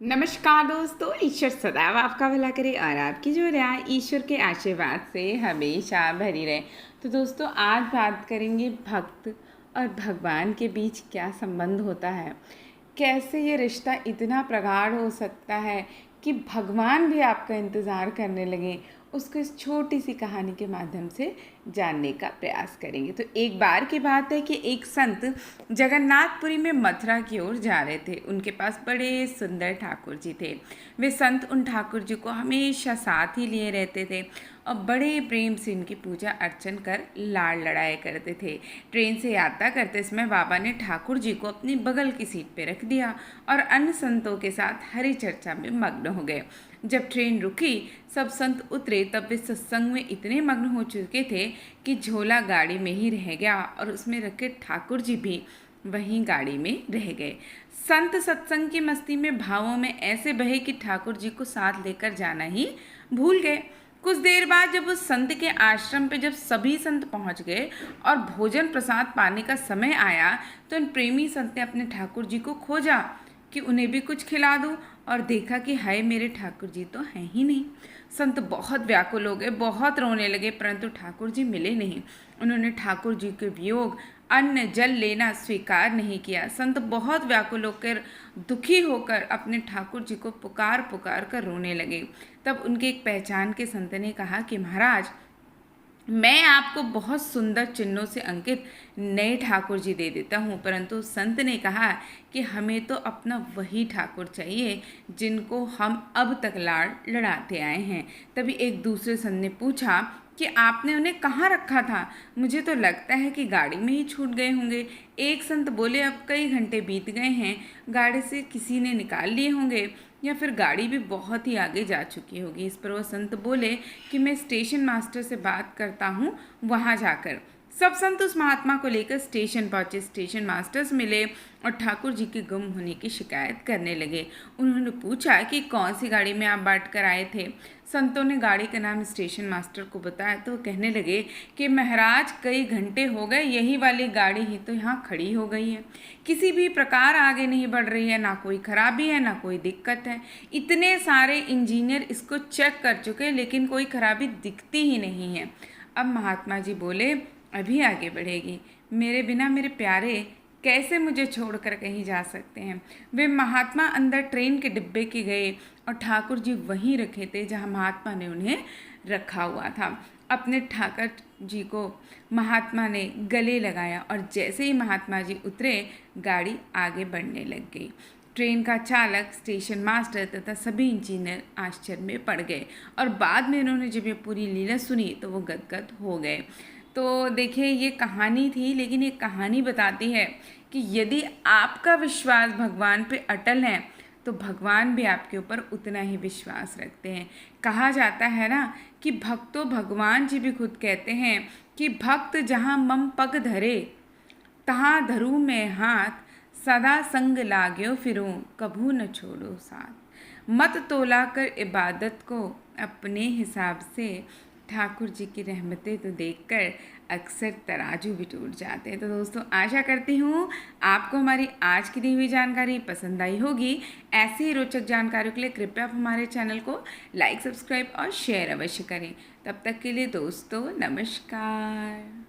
नमस्कार दोस्तों, ईश्वर सदैव आपका भला करे और आपकी जो राय ईश्वर के आशीर्वाद से हमेशा भरी रहे। तो दोस्तों, आज बात करेंगे भक्त और भगवान के बीच क्या संबंध होता है। कैसे ये रिश्ता इतना प्रगाढ़ हो सकता है कि भगवान भी आपका इंतज़ार करने लगे। उसको इस छोटी सी कहानी के माध्यम से जानने का प्रयास करेंगे। तो एक बार की बात है कि एक संत जगन्नाथपुरी में मथुरा की ओर जा रहे थे। उनके पास बड़े सुंदर ठाकुर जी थे। वे संत उन ठाकुर जी को हमेशा साथ ही लिए रहते थे और बड़े प्रेम से इनकी पूजा अर्चन कर लाड़ लड़ाया करते थे। ट्रेन से यात्रा करते समय बाबा ने ठाकुर जी को अपनी बगल की सीट पर रख दिया और अन्य संतों के साथ हरि चर्चा में मग्न हो गए। जब ट्रेन रुकी, सब संत उतरे, तब वे सत्संग में इतने मग्न हो चुके थे कि झोला गाड़ी में ही रह गया और उसमें रखे ठाकुर जी भी वहीं गाड़ी में रह गए। संत सत्संग की मस्ती में भावों में ऐसे बहे कि ठाकुर जी को साथ लेकर जाना ही भूल गए। कुछ देर बाद जब उस संत के आश्रम पे जब सभी संत पहुंच गए और भोजन प्रसाद पाने का समय आया, तो उन प्रेमी संत ने अपने ठाकुर जी को खोजा कि उन्हें भी कुछ खिला दूं, और देखा कि हाय, मेरे ठाकुर जी तो हैं ही नहीं। संत बहुत व्याकुल हो गए, बहुत रोने लगे, परंतु ठाकुर जी मिले नहीं। उन्होंने ठाकुर जी के वियोग अन्न जल लेना स्वीकार नहीं किया। संत बहुत व्याकुल होकर, दुखी होकर अपने ठाकुर जी को पुकार पुकार कर रोने लगे। तब उनके एक पहचान के संत ने कहा कि महाराज, मैं आपको बहुत सुंदर चिन्हों से अंकित नए ठाकुर जी दे देता हूँ, परंतु संत ने कहा कि हमें तो अपना वही ठाकुर चाहिए जिनको हम अब तक लाड़ लड़ाते आए हैं। तभी एक दूसरे संत ने पूछा कि आपने उन्हें कहाँ रखा था? मुझे तो लगता है कि गाड़ी में ही छूट गए होंगे। एक संत बोले, अब कई घंटे बीत गए हैं, गाड़ी से किसी ने निकाल लिए होंगे या फिर गाड़ी भी बहुत ही आगे जा चुकी होगी। इस पर वह संत बोले कि मैं स्टेशन मास्टर से बात करता हूँ, वहाँ जाकर। सब संत उस महात्मा को लेकर स्टेशन पहुँचे। स्टेशन मास्टर से मिले और ठाकुर जी के गुम होने की शिकायत करने लगे। उन्होंने पूछा कि कौन सी गाड़ी में आप बांट कर आए थे। संतों ने गाड़ी का नाम स्टेशन मास्टर को बताया तो कहने लगे कि महाराज, कई घंटे हो गए, यही वाली गाड़ी ही तो यहाँ खड़ी हो गई है, किसी भी प्रकार आगे नहीं बढ़ रही है, ना कोई खराबी है ना कोई दिक्कत है। इतने सारे इंजीनियर इसको चेक कर चुके, लेकिन कोई खराबी दिखती ही नहीं है। अब महात्मा जी बोले, अभी आगे बढ़ेगी। मेरे बिना मेरे प्यारे कैसे मुझे छोड़कर कहीं जा सकते हैं। वे महात्मा अंदर ट्रेन के डिब्बे के गए और ठाकुर जी वहीं रखे थे जहां महात्मा ने उन्हें रखा हुआ था। अपने ठाकुर जी को महात्मा ने गले लगाया और जैसे ही महात्मा जी उतरे, गाड़ी आगे बढ़ने लग गई। ट्रेन का चालक, स्टेशन मास्टर तथा सभी इंजीनियर आश्चर्य में पड़ गए और बाद में उन्होंने जब ये पूरी लीला सुनी तो वो गदगद हो गए। तो देखिए, ये कहानी थी, लेकिन ये कहानी बताती है कि यदि आपका विश्वास भगवान पे अटल है तो भगवान भी आपके ऊपर उतना ही विश्वास रखते हैं। कहा जाता है ना कि भक्तो भगवान जी भी खुद कहते हैं कि भक्त जहाँ मम पग धरे, तहाँ धरूँ मैं हाथ, सदा संग लाग्यो फिरूँ, कभू न छोड़ो साथ। मत तोला कर इबादत को अपने हिसाब से, ठाकुर जी की रहमतें तो देखकर अक्सर तराजू भी टूट जाते हैं। तो दोस्तों, आशा करती हूँ आपको हमारी आज की दी हुई जानकारी पसंद आई होगी। ऐसी ही रोचक जानकारियों के लिए कृपया आप हमारे चैनल को लाइक, सब्सक्राइब और शेयर अवश्य करें। तब तक के लिए दोस्तों, नमस्कार।